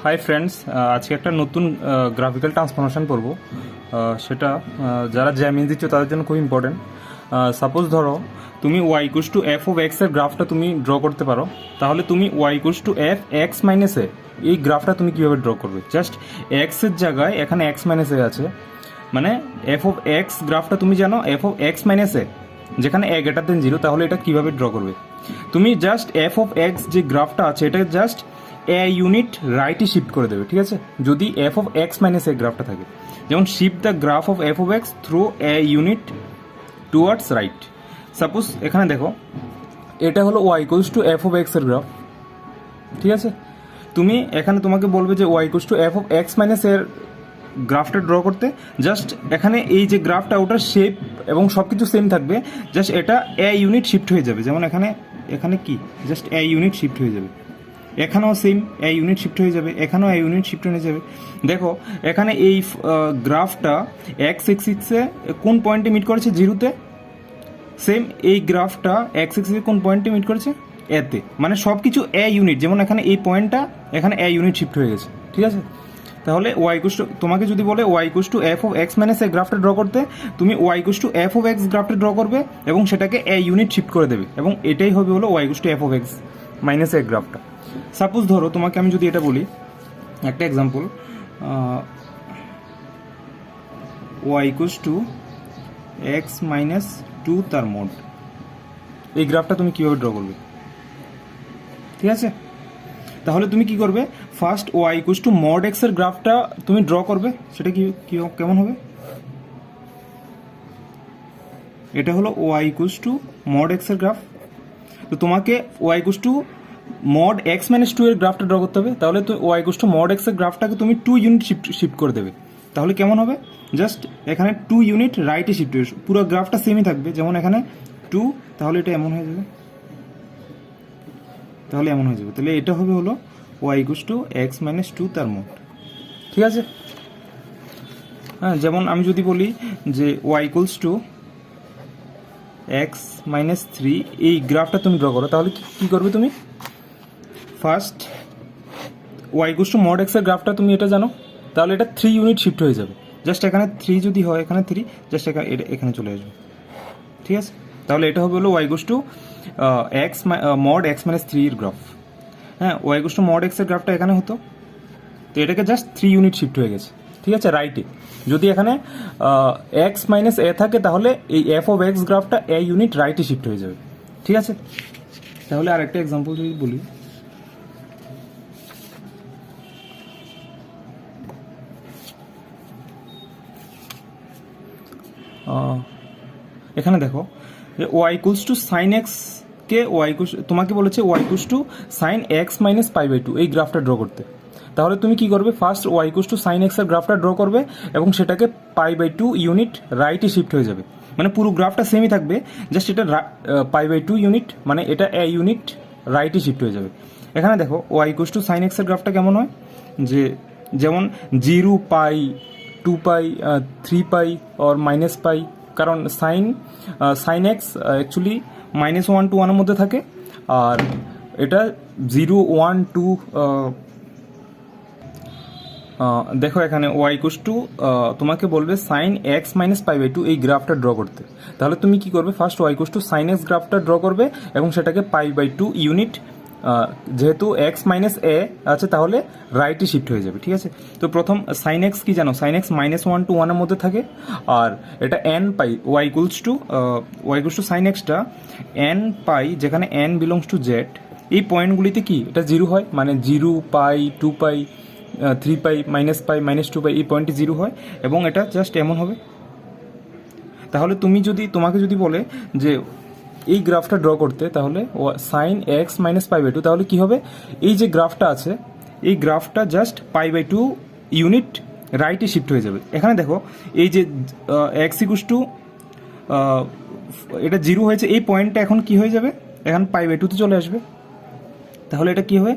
Hi friends, আজকে একটা নতুন গ্রাফিক্যাল ট্রান্সফরমেশন পড়বো। সেটা যারা জ্যামিতি দিচ্ছ তাদের জন্য খুব ইম্পর্টেন্ট। সাপোজ ধরো তুমি Y equals to F of x এর গ্রাফটা তুমি ড্র করতে পারো, তাহলে তুমি Y equals to F X minus A এই গ্রাফটা তুমি কীভাবে ড্র করবে? জাস্ট এক্স এর জায়গায় এখানে এক্স মাইনাস এ আছে, মানে এফ অফ এক্স গ্রাফটা তুমি জানো এফ অফ এক্স মাইনাস এ, যেখানে এ গ্রেটার দেন জিরো, তাহলে এটা কীভাবে ড্র করবে? তুমি জাস্ট এফ অফ এক্স যে গ্রাফটা আছে এটা জাস্ট এ ইউনিট রাইটে শিফট করে দেবে, ঠিক আছে? যদি এফ অফ এক্স মাইনাস এ গ্রাফটা থাকে, যেমন shift the graph of f of x through a unit towards right. Suppose এখানে দেখো এটা হলো Y equals to F of x এর গ্রাফ, ঠিক আছে? তুমি এখানে তোমাকে বলবে যে Y equals to F of x minus এর গ্রাফটা ড্র করতে, জাস্ট এখানে এই যে গ্রাফটা ওটার শেপ এবং সব কিছু সেম থাকবে, জাস্ট এটা এ ইউনিট শিফট হয়ে যাবে। যেমন এখানে এখানে কি জাস্ট এ ইউনিট শিফট হয়ে যাবে, এখানেও সেম এ ইউনিট শিফট হয়ে যাবে, এখানেও এ ইউনিট শিফট হয়ে যাবে। দেখো এখানে এই গ্রাফটা এক্স এক্সিসে কোন পয়েন্টে মিট করেছে? জিরোতে। সেম এই গ্রাফটা এক্স এক্সিসে কোন পয়েন্টে মিট করেছে? এতে। মানে সব কিছু এ ইউনিট, যেমন এখানে এই পয়েন্টটা এখানে এ ইউনিট শিফট হয়ে গেছে, ঠিক আছে? তাহলে ওয়াই ইকুয়ালস টু, তোমাকে যদি বলে Y equals to F of x minus এ গ্রাফটা ড্র করতে, তুমি Y equals to F of X গ্রাফটা ড্র করবে এবং সেটাকে এ ইউনিট শিফট করে দেবে, এবং এটাই হবে হলো Y equals to F of x minus এ গ্রাফটা। সাপোজ ধরো তোমাকে আমি যদি এটা বলি, একটা example, Y equals to x minus two তার মোড, এই গ্রাফটা তুমি কীভাবে ড্র করবে? ঠিক আছে, তাহলে তুমি কি করবে? First Y equals to mod x এর গ্রাফটা তুমি ড্র করবে। সেটা কি কেমন হবে? এটা হলো Y equals to mod x এর গ্রাফ। তো তোমাকে y equals to mod x minus two এর গ্রাফটা ড্র করতে হবে। তাহলে তো y equals to mod x এর গ্রাফটাকে তুমি টু ইউনিট শিফট করে দেবে। তাহলে কেমন হবে? জাস্ট এখানে টু ইউনিট রাইটে শিফট হবে, পুরো গ্রাফটা সেমই থাকবে। যেমন এখানে টু, তাহলে এটা এমন হয়ে যাবে, তাহলে এমন হয়ে যাবে। তাহলে এটা হবে হলো Y equals to x minus two তার মোড, ঠিক আছে? হ্যাঁ, যেমন আমি যদি বলি যে Y equals to x minus three, এই গ্রাফটা তুমি ড্র করো, তাহলে কি করবে তুমি? First Y equals to mod x এর গ্রাফটা তুমি এটা জানো, তাহলে এটা থ্রি ইউনিট শিফট হয়ে যাবে। জাস্ট এখানে থ্রি যদি হয়, এখানে থ্রি, জাস্ট এখানে চলে আসবে, ঠিক আছে? তাহলে এটা হবে হলো Y equals to x mod x minus three এর গ্রাফ। হ্যাঁ, y equals to mod x এর গ্রাফটা এখানে হতো, তো এটাকে জাস্ট থ্রি ইউনিট শিফট হয়ে গেছে, ঠিক আছে, রাইটে। যদি এখানে এক্স মাইনাস এ থাকে, তাহলে এই এফ অফ এক্স গ্রাফটা এ ইউনিট রাইটে শিফট হয়ে যাবে, ঠিক আছে? তাহলে আরেকটা এক্সাম্পল যদি বলি, এখানে দেখো যে Y equals to sine X কে ওয়াই ইকুয়ালস, তোমাকে বলেছে Y equals to sine X minus pi by two এই গ্রাফটা ড্র করতে। তাহলে তুমি কি করবে? First Y equals to sine x এর গ্রাফটা ড্র করবে এবং সেটাকে পাই বাই টু ইউনিট রাইটে শিফট হয়ে যাবে। মানে পুরো গ্রাফটা সেমই থাকবে, জাস্ট এটা পাই বাই টু ইউনিট, মানে এটা এ ইউনিট রাইটে শিফট হয়ে যাবে। এখানে দেখো y equals to sine x এর গ্রাফটা কেমন হয়, যে যেমন zero pi, two pi, three pi আর মাইনাস পাই, কারণ sine x actually minus one two ওয়ানের মধ্যে থাকে, আর এটা জিরো ওয়ান টু। দেখো এখানে ওয়াই ইকুয়ালস টু তোমাকে বলবে sine X minus pi by two এই গ্রাফটা ড্র করতে। তাহলে তুমি কি করবে? First Y equals to sine X গ্রাফটা ড্র করবে এবং সেটাকে পাই বাই টু ইউনিট, যেহেতু এক্স মাইনাস এ আছে তাহলে রাইটে শিফট হয়ে যাবে, ঠিক আছে? তো প্রথম সাইন এক্স কি জানো? Sine X minus one two ওয়ানের মধ্যে থাকে, আর এটা N pi Y equals to sine এক্সটা এন পাই, যেখানে এন বিলংস টু জেড, এই পয়েন্টগুলিতে কি এটা জিরো হয়, মানে zero pi, two pi, three pi, minus pi, minus two pi, এই পয়েন্টে জিরো হয় এবং এটা জাস্ট এমন হবে। তাহলে তোমাকে যদি বলে যে এই গ্রাফটা ড্র করতে, তাহলে sine X minus pi by two, তাহলে কি হবে? এই যে গ্রাফটা আছে, এই গ্রাফটা just pi by two unit রাইটে শিফট হয়ে যাবে। এখানে দেখো এই যে এক্স ইকুয়ালস টু এটা জিরো হয়েছে, এই পয়েন্টটা এখন কি হয়ে যাবে? এখন পাই বাই টুতে চলে আসবে। তাহলে এটা কি হবে?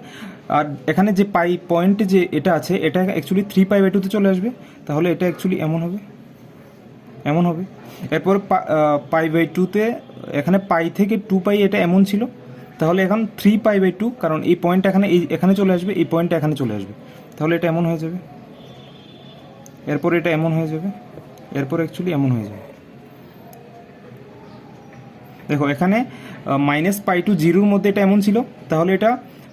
আর এখানে যে পাই পয়েন্টে যে এটা আছে, এটা অ্যাকচুয়ালি থ্রি পাই বাই টুতে চলে আসবে। তাহলে এটা অ্যাকচুয়ালি এমন হবে। এরপর পাই বাই টুতে এখানে পাই থেকে টু পাই এটা এমন ছিল, তাহলে এখন 3π/2, কারণ এই পয়েন্টটা এখানে চলে আসবে, এই পয়েন্টটা এখানে চলে আসবে, তাহলে এটা এমন হয়ে যাবে, এরপর এটা এমন হয়ে যাবে, এরপর অ্যাকচুয়ালি এমন হয়ে যাবে। দেখো এখানে -π/0 মধ্যে এটা এমন ছিল, তাহলে এটা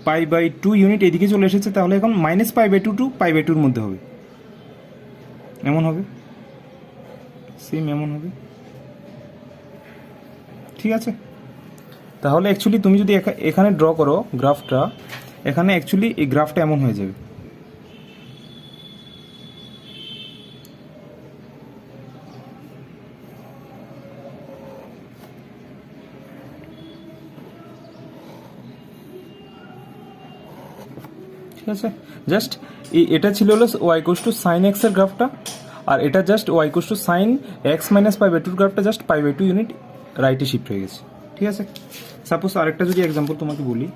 π/2 ইউনিট এদিকে চলে এসেছে, তাহলে এখন -π/2 টু π/2 মধ্যে হবে, এমন হবে, সেম এমন হবে, ঠিক আছে। তাহলে অ্যাকচুয়ালি তুমি যদি এখানে ড্র করো গ্রাফটা, এখানে অ্যাকচুয়ালি এই গ্রাফটা এমন হয়ে যাবে। ঠিক আছে, জাস্ট এটা ছিল হলো y sin x এর গ্রাফটা, আর এটা জাস্ট y sin x - π/2 গ্রাফটা জাস্ট π/2 ইউনিট রাইটে শিফট হয়ে গেছে, ঠিক আছে। সাপোজ আরেকটা যদি এক্সাম্পল তোমাকে বলি,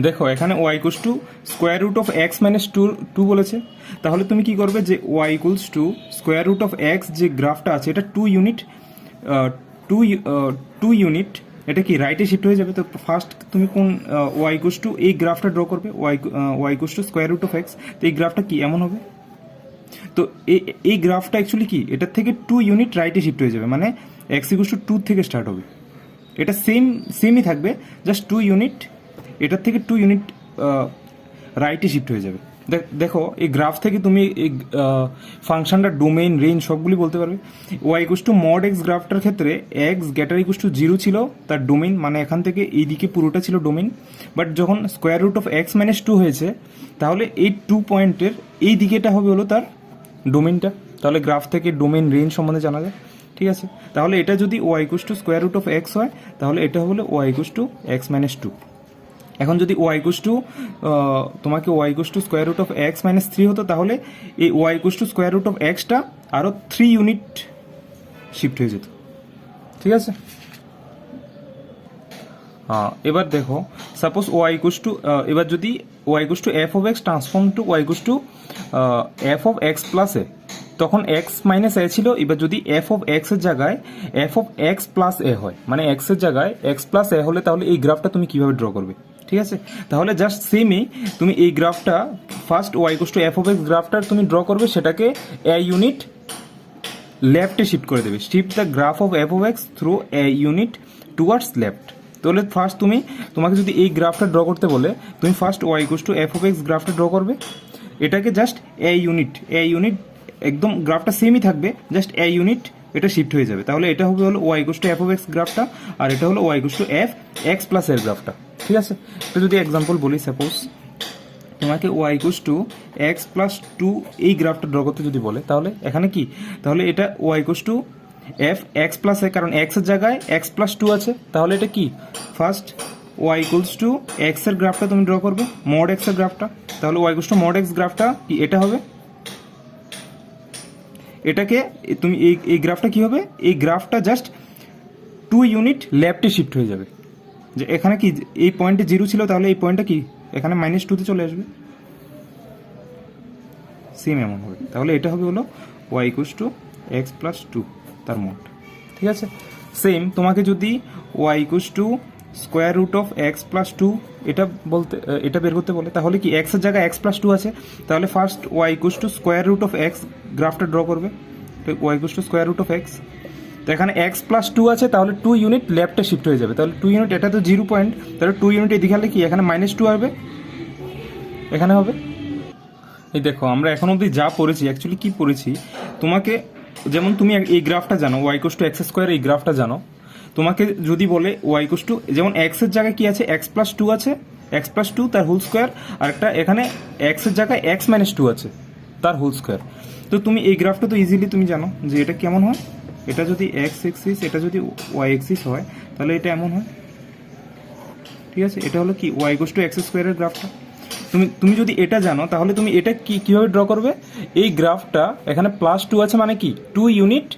দেখো এখানে y √x - 2 বলেছে, তাহলে তুমি কি করবে যে y √x যে গ্রাফটা আছে এটা 2 ইউনিট এটা কি রাইটে শিফট হয়ে যাবে। তো ফার্স্ট তুমি কোন y এই গ্রাফটা ড্র করবে, y √x, তো এই গ্রাফটা কি এমন হবে। তো এই গ্রাফটা অ্যাকচুয়ালি কি এটার থেকে 2 ইউনিট রাইটে শিফট হয়ে যাবে, মানে x = 2 থেকে স্টার্ট হবে, এটা সেমই থাকবে, জাস্ট 2 ইউনিট এটার থেকে 2 ইউনিট রাইটে শিফট হয়ে যাবে। দেখো এই গ্রাফ থেকে তুমি এই ফাংশনটা ডোমেইন রেঞ্জ সবগুলি বলতে পারবে। y mod x গ্রাফটার ক্ষেত্রে x > 0 ছিল তার ডোমেইন, মানে এখান থেকে এইদিকে পুরোটা ছিল ডোমেইন, বাট যখন √x - 2 হয়েছে তাহলে এই 2 পয়েন্টের এই দিকেটা হবে হলো তার ডোমেইনটা, তাহলে গ্রাফ থেকে ডোমেইন রেঞ্জ সম্বন্ধে জানা যায়, ঠিক আছে। তাহলে এটা যদি y √x হয় তাহলে এটা হলো y x - 2। এখন যদি তোমাকে y √x - 3 হতো, তাহলে এই y √x-টা আরও 3 ইউনিট শিফট হয়ে যেত, ঠিক আছে। এবার দেখো সাপোজ এবার যদি y f(x) transform to y f(x + a), তখন x - a ছিল, এবার যদি f(x) এর জায়গায় f(x + a) হয়, মানে x এর জায়গায় x + a হলে, তাহলে এই গ্রাফটা তুমি কিভাবে ড্র করবে, ঠিক আছে। তাহলে জাস্ট সেমই তুমি এই গ্রাফটা ফার্স্ট y f(x) গ্রাফটা তুমি ড্র করবে, সেটাকে a ইউনিট লেফটে শিফট করে দেবে, shift the graph of f(x) through a unit towards left. তাহলে ফার্স্ট তোমাকে যদি এই গ্রাফটা ড্র করতে বলে, তুমি ফার্স্ট y f(x) গ্রাফটা ড্র করবে, এটাকে জাস্ট a ইউনিট একদম গ্রাফটা সেমই থাকবে, জাস্ট a ইউনিট এটা শিফট হয়ে যাবে, তাহলে এটা হবে হলো y f(x) গ্রাফটা, আর এটা হলো y f(x + a) এর গ্রাফটা, ঠিক আছে। এটা যদি এক্সাম্পল বলি, সাপোজ তোমাকে y x + 2 এই গ্রাফটা ড্র করতে যদি বলে, তাহলে এখানে কি, তাহলে এটা y f(x + a), কারণ x এর জায়গায় x + 2 আছে, তাহলে এটা কি ফার্স্ট y x এর গ্রাফটা তুমি ড্র করবে, mod x এর গ্রাফটা, তাহলে y mod x গ্রাফটা কি এটা হবে, এটাকে তুমি এই গ্রাফটা কি হবে, এই গ্রাফটা জাস্ট 2 ইউনিট লেফটে শিফট হয়ে যাবে, যে এখানে কি এই পয়েন্টে 0 ছিল, তাহলে এই পয়েন্টটা কি এখানে -2 চলে আসবে, সেম এমন হবে, তাহলে এটা হবে হলো y x + 2 তার মোড, ঠিক আছে। সেম তোমাকে যদি y √x + 2 এটা বের করতে বলে, তাহলে কি x এর জায়গায় x + 2 আছে, তাহলে ফার্স্ট y √x গ্রাফটা ড্র করবে, y √x, তো এখানে x + 2 আছে, তাহলে 2 ইউনিট লেফটে শিফট হয়ে যাবে, তাহলে 2 ইউনিট, এটা তো 0 পয়েন্ট, তাহলে 2 ইউনিট এদিকে হলে কি এখানে -2 হবে, এখানে হবে। এই দেখো আমরা এখন অবধি যা পড়েছি, অ্যাকচুয়ালি কি পড়েছি, তোমাকে যেমন তুমি এই গ্রাফটা জানো, y x² এই গ্রাফটা জানো, তোমাকে যদি বলে y যেমন x এর জায়গায় কি আছে, x + 2 আছে, x + 2 তার হোল স্কোয়ার, আর একটা এখানে x এর জায়গায় x - 2 আছে তার হোল স্কোয়ার। তো তুমি এই গ্রাফটা তো ইজিলি তুমি জানো যে এটা কেমন হয়, এটা যদি x এক্সিস, এটা যদি y এক্সিস হয়, তাহলে এটা এমন হয়, ঠিক আছে। এটা হলো কি y x² এর গ্রাফটা। তুমি যদি এটা জানো, তাহলে তুমি এটা কিভাবে ড্র করবে, এই গ্রাফটা এখানে +2 আছে, মানে কি 2 ইউনিট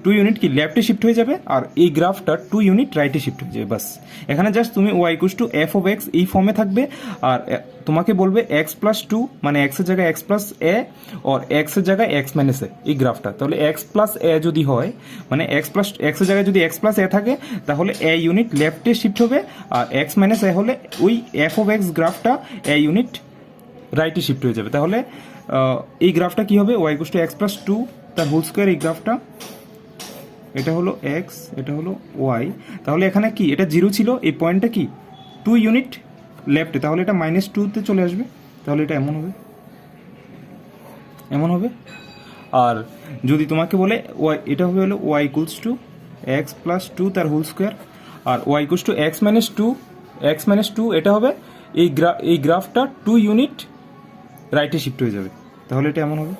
2 ইউনিট কি লেফটে শিফট হয়ে যাবে, আর এই গ্রাফটা 2 ইউনিট রাইটে শিফট হয়ে যাবে। বাস এখানে জাস্ট তুমি y equals to F of x এই ফর্মে থাকবে, আর তোমাকে বলবে এক্স প্লাস টু, মানে এক্স এর জায়গায় এক্স প্লাস এ আর এক্স এর জায়গায় এক্স মাইনাস এ এই গ্রাফটা। তাহলে এক্স প্লাস এ যদি হয়, মানে এক্স এর জায়গায় যদি এক্স প্লাস এ থাকে, তাহলে এ ইউনিট লেফটে শিফট হবে, আর এক্স মাইনাস এ হলে ওই এফ অফ এক্স গ্রাফটা এ ইউনিট রাইটে শিফট হয়ে যাবে। তাহলে এই গ্রাফটা কি হবে, y equals to x plus two তার হোল স্কোয়ার, এই গ্রাফটা এটা হলো এক্স, এটা হলো ওয়াই। তাহলে এখানে কি এটা জিরো ছিল, এই পয়েন্টটা কি 2 ইউনিট লেফটে, তাহলে এটা মাইনাস টুতে চলে আসবে। তাহলে এটা এমন হবে, এমন হবে। আর যদি তোমাকে বলে ওয়াই, এটা হবে হলো Y equals to x plus two তার হোল স্কোয়ার, আর Y equals to x minus two, এটা হবে এই গ্রাফটা 2 ইউনিট রাইটে শিফট হয়ে যাবে। তাহলে এটা এমন হবে,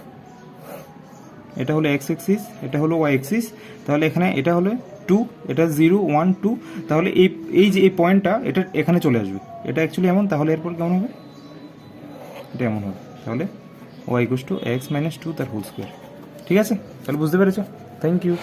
এটা হলো এক্স এক্সিস, এটা হলো ওয়াই এক্সিস। তাহলে এখানে এটা হলো 2, এটা 0 1 2, তাহলে এই যে এই পয়েন্টটা এটা এখানে চলে আসবে, এটা অ্যাকচুয়ালি এমন। তাহলে এরপর কেমন হবে, এটা এমন হবে। তাহলে y equals to x minus two তার হোল স্কোয়ার। ঠিক আছে, তাহলে বুঝতে পেরেছো? Thank you.